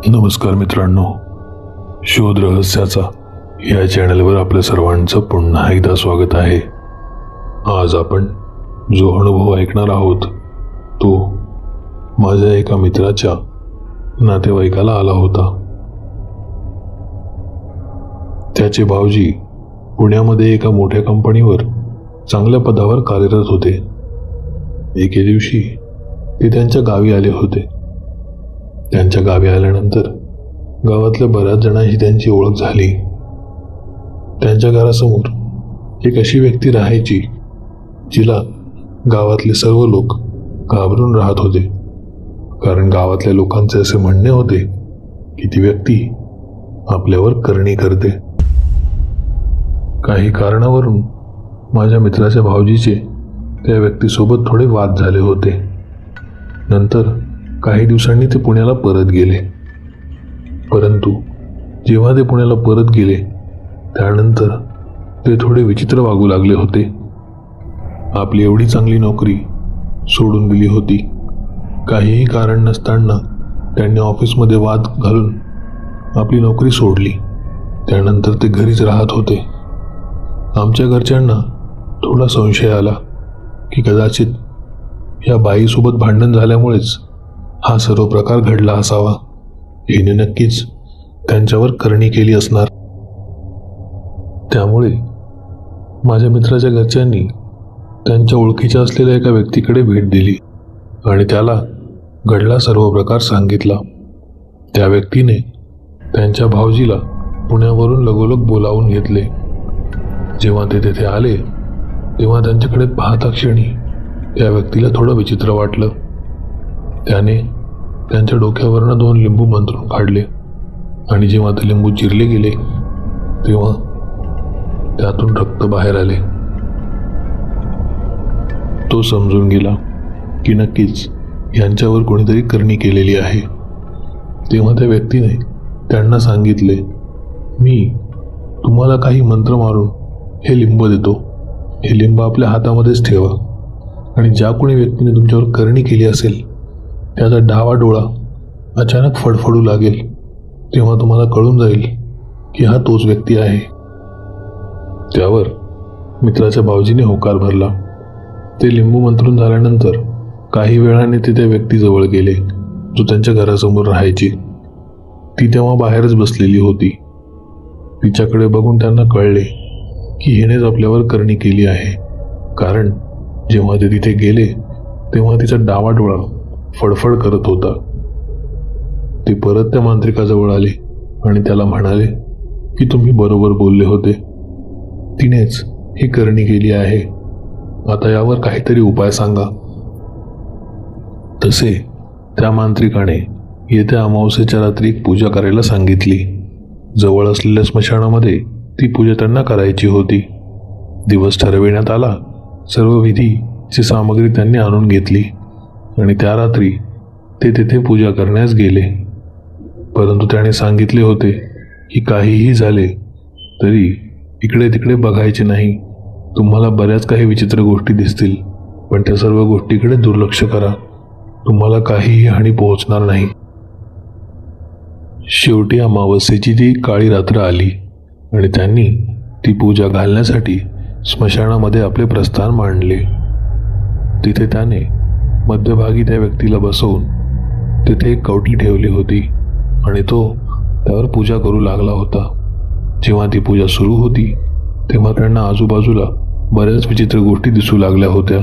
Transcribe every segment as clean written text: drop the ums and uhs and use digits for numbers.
नमस्कार मित्रांनो, शोध रहस्याचा या चॅनलवर आपल्या सर्वांचं पुन्हा एकदा स्वागत आहे. आज आपण जो अनुभव ऐकणार आहोत तो माझ्या एका मित्राच्या नातेवाईकाला आला होता. त्याचे भाऊजी पुण्यामध्ये एका मोठ्या कंपनीवर चांगल्या पदावर कार्यरत होते. एके दिवशी ते त्यांच्या गावी आले होते. त्यांच्या गावी आल्यानंतर गावातल्या बऱ्याच जणांशी त्यांची ओळख झाली. त्यांच्या घरासमोर एक अशी व्यक्ती राहायची जिला गावातले सर्व लोक घाबरून राहत होते, कारण गावातल्या लोकांचे असे म्हणणे होते की ती व्यक्ती आपल्यावर करणी करते. काही कारणावरून माझ्या मित्राच्या भाऊजीचे त्या व्यक्तीसोबत थोडे वाद झाले होते. नंतर काही दिवसांनी ते पुण्याला परत गेले. परंतु जेव्हा ते पुण्याला परत गेले त्यानंतर ते थोडे विचित्र वागू लागले होते. आपली एवढी चांगली नोकरी सोडून दिली होती. काहीही कारण नसताना त्यांनी ऑफिसमध्ये वाद घालून आपली नोकरी सोडली. त्यानंतर ते घरीच राहत होते. आमच्या घरच्यांना थोडा संशय आला की कदाचित या बाईसोबत भांडण झाल्यामुळेच हा सर्व प्रकार घडला असावा. हिने नक्कीच त्यांच्यावर करणी केली असणार. त्यामुळे माझ्या मित्राच्या घरच्यांनी त्यांच्या ओळखीच्या असलेल्या एका व्यक्तीकडे भेट दिली आणि त्याला घडला सर्व प्रकार सांगितला. त्या व्यक्तीने त्यांच्या भाऊजीला पुण्यावरून लगोलग बोलावून घेतले. जेव्हा ते तिथे आले तेव्हा त्यांच्याकडे पाहता क्षणी त्या व्यक्तीला थोडं विचित्र वाटलं. त्याने त्यांच्या डोक्यावरनं 2 लिंबू मंत्रून काढले आणि जेव्हा ते लिंबू चिरले गेले तेव्हा त्यातून रक्त बाहेर आले. तो समजून गेला की नक्कीच यांच्यावर कोणीतरी करणी केलेली आहे. तेव्हा त्या व्यक्तीने त्यांना सांगितले, मी तुम्हाला काही मंत्र मारून हे लिंब देतो. हे लिंब आपल्या हातामध्येच ठेवा आणि ज्या कोणी व्यक्तीने तुमच्यावर करणी केली असेल त्याचा डावा डोळा अचानक फडफडू लागेल. तेव्हा तुम्हाला कळून जाईल की हा तोच व्यक्ती आहे. त्यावर मित्राच्या भाऊजीने होकार भरला. ते लिंबू मंत्रून झाल्यानंतर काही वेळाने ते त्या व्यक्तीजवळ गेले जो त्यांच्या घरासमोर राहायची. ती तेव्हा बाहेरच बसलेली होती. तिच्याकडे बघून त्यांना कळले की हिनेच आपल्यावर करणी केली आहे, कारण जेव्हा ते तिथे गेले तेव्हा तिचा डावा डोळा फडफड करत होता. ते परत त्या मांत्रिकाजवळ आले आणि त्याला म्हणाले की तुम्ही बरोबर बोलले होते. तिनेच ही करणी केली आहे. आता यावर काहीतरी उपाय सांगा. तसे त्या मांत्रिकाने येत्या अमावस्येच्या रात्री एक पूजा करायला सांगितली. जवळ असलेल्या स्मशानामध्ये ती पूजा त्यांना करायची होती. दिवस ठरविण्यात आला. सर्व विधीची सामग्री त्यांनी आणून घेतली आणि त्या रात्री ते तिथे पूजा करण्यास गेले. परंतु त्याने सांगितले होते की काहीही झाले तरी इकडे तिकडे बघायचे नाही. तुम्हाला बऱ्याच काही विचित्र गोष्टी दिसतील, पण त्या सर्व गोष्टीकडे दुर्लक्ष करा. तुम्हाला काहीही हानी पोहोचणार नाही. शेवटी अमावस्येची ती काळी रात्र आली आणि त्यांनी ती पूजा घालण्यासाठी स्मशानामध्ये आपले प्रस्थान मांडले. तिथे त्याने मध्यभागी त्या व्यक्तीला बसवून तिथे एक कवटी ठेवली होती आणि तो त्यावर पूजा करू लागला होता. जेव्हा ती पूजा सुरू होती तेव्हा त्यांना आजूबाजूला बऱ्याच विचित्र गोष्टी दिसू लागल्या होत्या.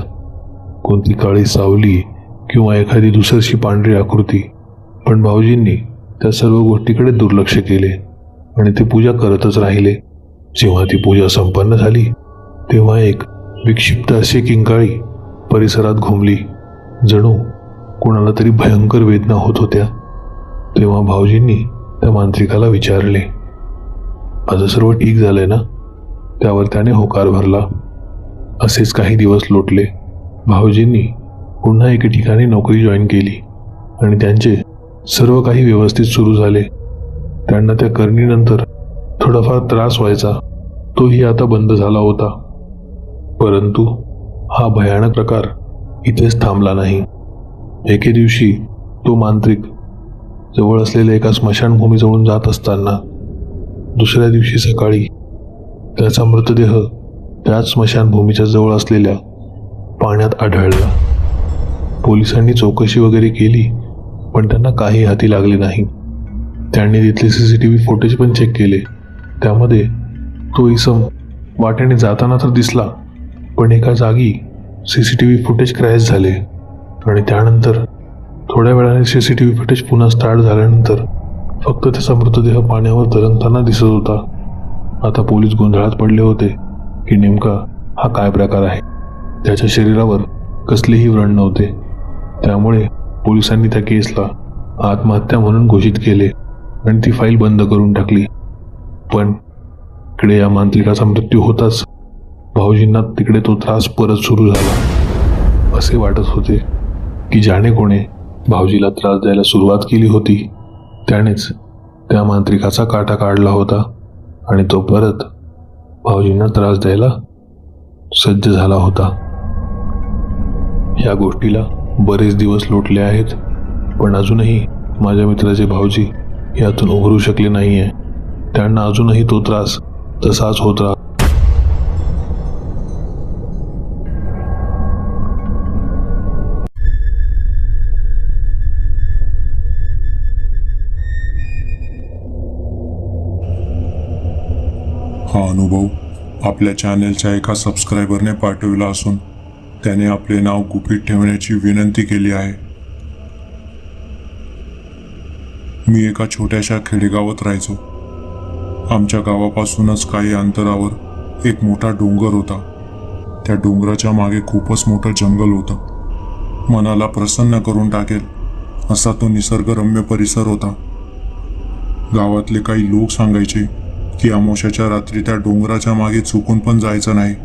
कोणती काळी सावली किंवा एखादी दुसरशी पांढरी आकृती. पण भाऊजींनी त्या सर्व गोष्टीकडे दुर्लक्ष केले आणि ते पूजा करतच राहिले. जेव्हा ती पूजा संपन्न झाली तेव्हा एक विक्षिप्त अशी किंकाळी परिसरात घुमली. जणू कोणाला तरी भयंकर वेदना होत होत्या. तेव्हा भाऊजींनी त्या मांत्रिकाला विचारले, माझं सर्व ठीक झालंय ना? त्यावर त्याने होकार भरला. असेच काही दिवस लोटले. भाऊजींनी पुन्हा एके ठिकाणी नोकरी जॉईन केली आणि त्यांचे सर्व काही व्यवस्थित सुरू झाले. त्यांना त्या करणीनंतर थोडाफार त्रास व्हायचा, तोही आता बंद झाला होता. परंतु हा भयानक प्रकार इथेच थांबला नाही. एके दिवशी तो मांत्रिक जवळ असलेल्या एका स्मशानभूमीजवळून जात असताना दुसऱ्या दिवशी सकाळी त्याचा मृतदेह त्याच स्मशानभूमीच्या जवळ असलेल्या पाण्यात आढळला. पोलिसांनी चौकशी वगैरे केली, पण त्यांना काही हाती लागले नाही. त्यांनी तिथले CCTV फुटेज पण चेक केले. त्यामध्ये तो इसम वाटेने जाताना तर दिसला, पण एका जागी CCTV फुटेज क्रॅश झाले आणि त्यानंतर थोड्या वेळाने CCTV फुटेज पुन्हा स्टार्ट झाल्यानंतर फक्त त्याचा मृतदेह पाण्यावर तरंगताना दिसत होता. आता पोलीस गोंधळात पडले होते की नेमका हा काय प्रकार आहे. त्याच्या शरीरावर कसलेही व्रण नव्हते. त्यामुळे पोलिसांनी त्या केसला आत्महत्या म्हणून घोषित केले आणि ती फाईल बंद करून टाकली. पण इकडे या मांत्रिकाचा मृत्यू होताच भाऊजींना तिकडे तो त्रास परत सुरू झाला. असे वाटत होते की ज्याने कोणे भाऊजीला त्रास द्यायला सुरुवात केली होती त्यानेच त्या मांत्रिकाचा काटा काढला होता आणि तो परत भाऊजींना त्रास द्यायला सज्ज झाला होता. या गोष्टीला बरेच दिवस लोटले आहेत, पण अजूनही माझ्या मित्राचे भाऊजी यातून उभरू शकले नाहीये. त्यांना अजूनही तो त्रास तसाच होत राहतो. हा अनुभव आपल्या चॅनेलच्या एका सबस्क्रायबरने पाठविला असून त्याने आपले नाव गुपित ठेवण्याची विनंती केली आहे. मी एका छोट्याशा खेडेगावात राहायचो. आमच्या गावापासूनच काही अंतरावर एक मोठा डोंगर होता. त्या डोंगराच्या मागे खूपच मोठं जंगल होतं. मनाला प्रसन्न करून टाकेल असा तो निसर्गरम्य परिसर होता. गावातले काही लोक सांगायचे की अमावस्याच्या रात्री त्या डोंगराच्या मागे चुकून पण जायचं नाही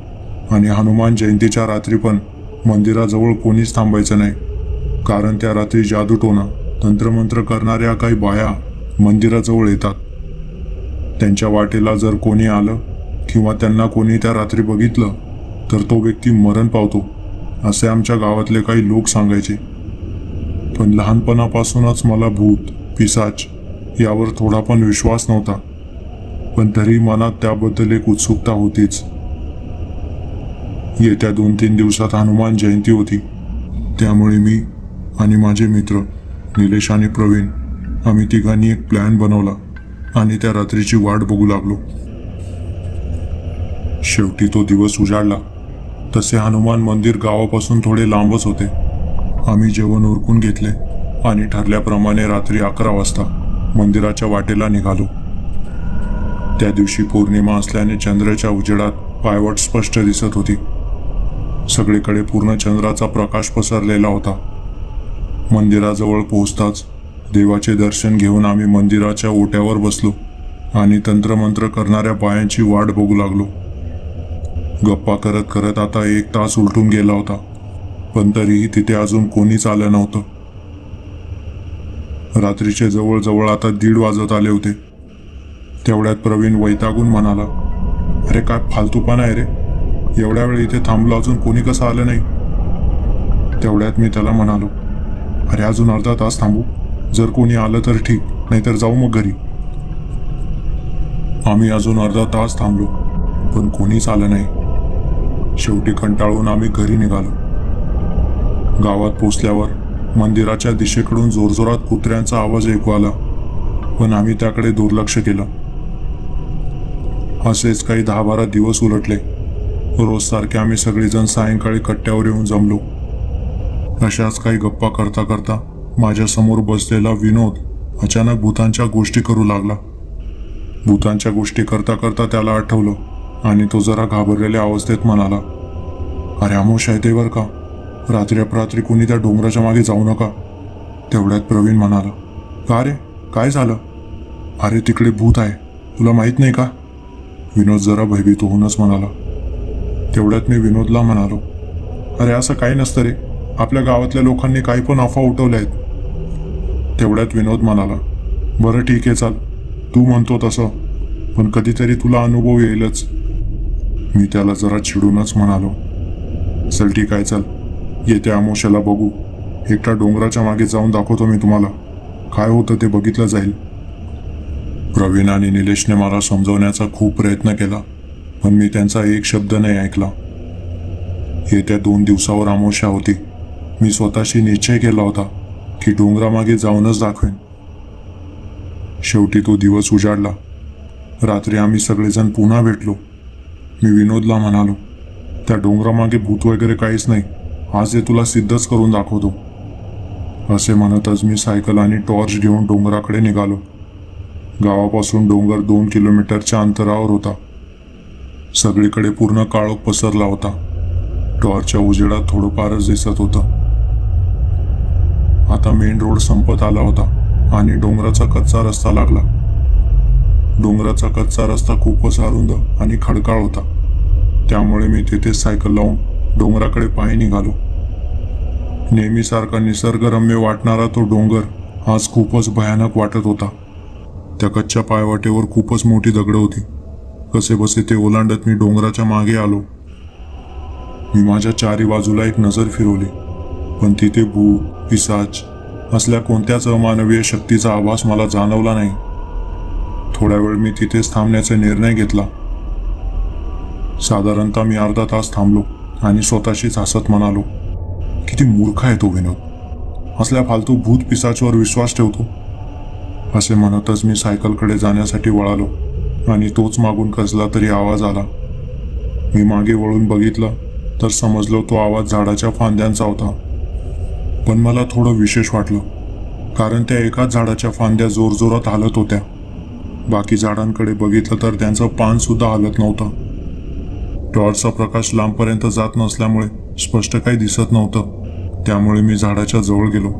आणि हनुमान जयंतीच्या रात्री पण मंदिराजवळ कोणीच थांबायचं नाही, कारण त्या रात्री जादूटोणा तंत्रमंत्र करणाऱ्या काही बाया मंदिराजवळ येतात. त्यांच्या वाटेला जर कोणी आलं किंवा त्यांना कोणी त्या रात्री बघितलं तर तो व्यक्ती मरण पावतो, असे आमच्या गावातले काही लोक सांगायचे. पण लहानपणापासूनच मला भूत पिशाच यावर थोडा पण विश्वास नव्हता, पण तरी मनात त्याबद्दल एक उत्सुकता होतीच. येत्या 2-3 दिवसात हनुमान जयंती होती. त्यामुळे मी आणि माझे मित्र निलेश आणि प्रवीण आम्ही तिघांनी एक प्लॅन बनवला आणि त्या रात्रीची वाट बघू लागलो. शेवटी तो दिवस उजाडला. तसे हनुमान मंदिर गावापासून थोडे लांबच होते. आम्ही जेवण उरकून घेतले आणि ठरल्याप्रमाणे रात्री 11 वाजता मंदिराच्या वाटेला निघालो. त्या दिवशी पौर्णिमा असल्याने चंद्राच्या उजेडात पायवाट स्पष्ट दिसत होती. सगळीकडे पूर्ण चंद्राचा प्रकाश पसरलेला होता. मंदिराजवळ पोहोचताच देवाचे दर्शन घेऊन आम्ही मंदिराच्या ओट्यावर बसलो आणि तंत्रमंत्र करणाऱ्या बायांची वाट बघू लागलो. गप्पा करत करत आता 1 तास उलटून गेला होता, पण तरीही तिथे अजून कोणीच आलं नव्हतं. रात्रीचे जवळजवळ आता 1:30 वाजत आले होते. तेवढ्यात प्रवीण वैतागून म्हणाला, अरे काय फालतूपणा आहे रे, एवढ्या वेळ इथे थांबलो, अजून कोणी कसं आलं नाही. तेवढ्यात मी त्याला म्हणालो, अरे अजून अर्धा तास थांबू, जर कोणी आलं तर ठीक, नाहीतर जाऊ मग घरी. आम्ही अजून अर्धा तास थांबलो, पण कोणीच आलं नाही. शेवटी कंटाळून आम्ही घरी निघालो. गावात पोचल्यावर मंदिराच्या दिशेकडून जोरजोरात कुत्र्यांचा आवाज ऐकू आला, पण आम्ही त्याकडे दुर्लक्ष केलं. असेच काही 10-12 दिवस उलटले. रोज सारखे आम्ही सगळेजण सायंकाळी कट्ट्यावर येऊन जमलो. अशाच काही गप्पा करता करता माझ्या समोर बसलेला विनोद अचानक भूतांच्या गोष्टी करू लागला. भूतांच्या गोष्टी करता करता त्याला आठवलं आणि तो जरा घाबरलेल्या अवस्थेत म्हणाला, अरे अमावस्या येते बरं का, रात्री अपरात्री कोणी त्या डोंगराच्या मागे जाऊ नका. तेवढ्यात प्रवीण म्हणाला, का रे, काय झालं? अरे तिकडे भूत आहे, तुला माहीत नाही का? विनोद जरा भयभीत होऊनच म्हणाला. तेवढ्यात मी विनोदला म्हणालो, अरे असं काही नसतं रे, आपल्या गावातल्या लोकांनी काही पण अफवा उठवल्या आहेत. तेवढ्यात विनोद म्हणाला, बरं ठीक आहे, चाल, तू म्हणतो तसं, पण कधीतरी तुला अनुभव येईलच. मी त्याला जरा चिडूनच म्हणालो, चल ठीक आहे, चल, येत्या अमावस्याला बघू, एकटा डोंगराच्या मागे जाऊन दाखवतो मी तुम्हाला. काय होतं ते बघितलं जाईल. प्रवीण आणि निलेशने मला समजवण्याचा खूप प्रयत्न केला, पण मी त्यांचा एक शब्द नाही ऐकला. येत्या 2 दिवसावर अमावस्या होती. मी स्वतःशी निश्चय केला होता की डोंगरामागे जाऊनच दाखवेन. शेवटी तो दिवस उजाडला. रात्री आम्ही सगळेजण पुन्हा भेटलो. मी विनोदला म्हणालो, त्या डोंगरामागे भूत वगैरे काहीच नाही, आज हे तुला सिद्धच करून दाखवतो. असे म्हणतच मी सायकल आणि टॉर्च घेऊन डोंगराकडे निघालो. गावापासून डोंगर 2 किलोमीटरच्या अंतरावर होता. सगळीकडे पूर्ण काळोख पसरला होता. टॉर्चच्या उजेडात थोडंफारच दिसत होतं. आता मेन रोड संपत आला होता आणि डोंगराचा कच्चा रस्ता लागला. डोंगराचा कच्चा रस्ता खूपच अरुंद आणि खडकाळ होता. त्यामुळे मी तिथेच सायकल लावून डोंगराकडे पायी निघालो. नेहमीसारखा निसर्गरम्य वाटणारा तो डोंगर आज खूपच भयानक वाटत होता. त्या कच्च्या पायवाटेवर खूपच मोठी दगडं होती. कसेबसे ते ओलांडत मी डोंगराच्या मागे आलो. मी माझ्या चारी बाजूला एक नजर फिरवली, पण तिथे भूत, पिशाच असल्या कोणत्याच अमानवीय शक्तीचा आभास मला जाणवला नाही. थोड्या वेळ मी तिथेच थांबण्याचा निर्णय घेतला. साधारणतः मी अर्धा तास थांबलो आणि स्वतःशीच हसत म्हणालो, किती मूर्ख आहे तो विनोद, असल्या फालतू भूत पिशाचवर विश्वास ठेवतो. असे म्हणतच मी सायकलकडे जाण्यासाठी वळालो आणि तोच मागून कसला तरी आवाज आला. मी मागे वळून बघितलं तर समजलो तो आवाज झाडाच्या फांद्यांचा होता. पण मला थोडं विशेष वाटलं, कारण त्या एकाच झाडाच्या फांद्या जोरजोरात हालत होत्या. बाकी झाडांकडे बघितलं तर त्यांचं पान सुद्धा हालत नव्हतं. टॉर्चचा प्रकाश लांबपर्यंत जात नसल्यामुळे स्पष्ट काही दिसत नव्हतं. त्यामुळे मी झाडाच्या जवळ गेलो.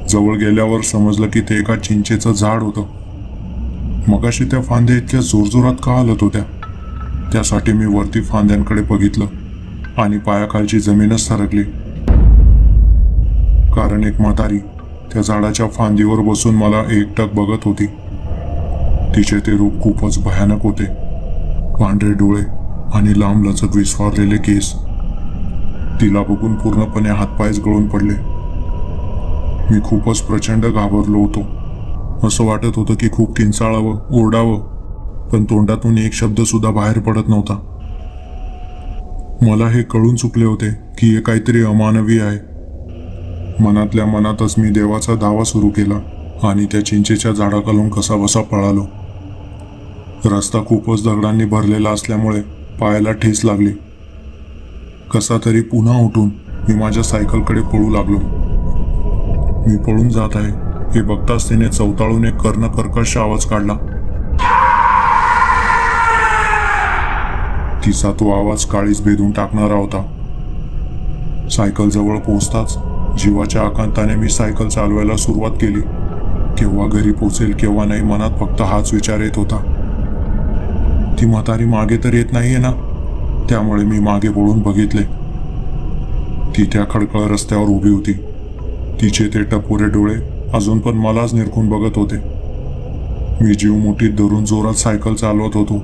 जवळ गेल्यावर समजलं की ते एका चिंचेचं झाड होतं. मगाशी त्या फांद्या इतक्या जोरजोरात का हालत होत्या? त्यासाठी मी वरती फांद्यांकडे बघितलं आणि पायाखालची जमीनच सरकली. कारण एक म्हातारी त्या झाडाच्या फांदीवर बसून मला एकटक बघत होती. तिचे ते रूप खूपच भयानक होते. पांढरे डोळे आणि लांब लचक विस्फारलेले केस. तिला बघून पूर्णपणे हातपायच गळून पडले. मी खूपच प्रचंड घाबरलो होतो. असं वाटत होतं की खूप किंचाळावं, ओरडावं, पण तोंडातून एक शब्द सुद्धा बाहेर पडत नव्हता. मला हे कळून चुकले होते की हे काहीतरी अमानवी आहे. मनातल्या मनातच मी देवाचा दावा सुरू केला आणि त्या चिंचेच्या झाडाखालून कसाबसा पळालो. रस्ता खूपच दगडांनी भरलेला असल्यामुळे पायाला ठेच लागली. कसा तरी पुन्हा उठून मी माझ्या सायकलकडे पळू लागलो. मी पळून जात आहे हे बघताच तिने चवताळून एक कर्णकर्कश आवाज काढला. तिचा तो आवाज काळीच भेदून टाकणारा होता. सायकल जवळ पोहोचताच जीवाच्या आकांताने मी सायकल चालवायला सुरुवात केली. केव्हा घरी पोहोचेल केव्हा नाही, मनात फक्त हाच विचार येत होता. ती म्हातारी मागे तर येत नाहीये ना? त्यामुळे मी मागे वळून बघितले. ती त्या खडखळ रस्त्यावर उभी होती. तिचे ते टपोरे डोळे अजून पण मलाच निरखून बघत होते. मी जीव मुठीत धरून जोरात सायकल चालवत होतो.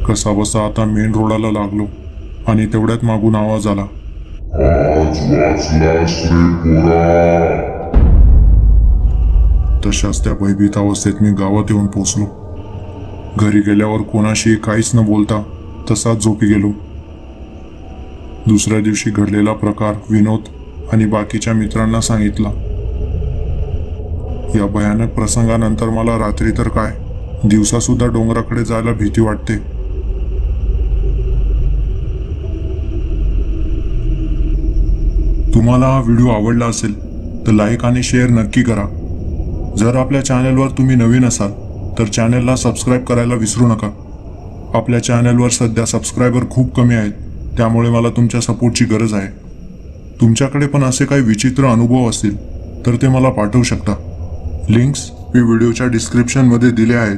कसा बसा आता मेन रोडाला लागलो आणि तेवढ्यात मागून आवाज आला, आज वाचलास रे पोरा. तशाच त्या भयभीत अवस्थेत मी गावात येऊन पोचलो. घरी गेल्यावर कोणाशी काहीच न बोलता तसाच झोपी गेलो. दुसऱ्या दिवशी घडलेला प्रकार विनोद आणि बाकीच्या मित्रांना सांगितला. या भयानक प्रसंगानंतर मला रात्री तर काय, दिवसा सुद्धा डोंगराकडे जायला भीती वाटते. तुम्हाला हा व्हिडिओ आवडला असेल तर लाईक आणि शेअर नक्की करा. जर आपल्या चॅनलवर तुम्ही नवीन असाल तर चॅनलला सबस्क्राईब करायला विसरू नका. आपल्या चॅनलवर सध्या सबस्क्रायबर खूप कमी आहेत, त्यामुळे मला तुमच्या सपोर्टची गरज आहे. तुमच्याकडे पण असे काही विचित्र अनुभव असतील तर ते मला पाठवू शकता. लिंक्स मी व्हिडिओच्या डिस्क्रिप्शनमध्ये दिले आहेत.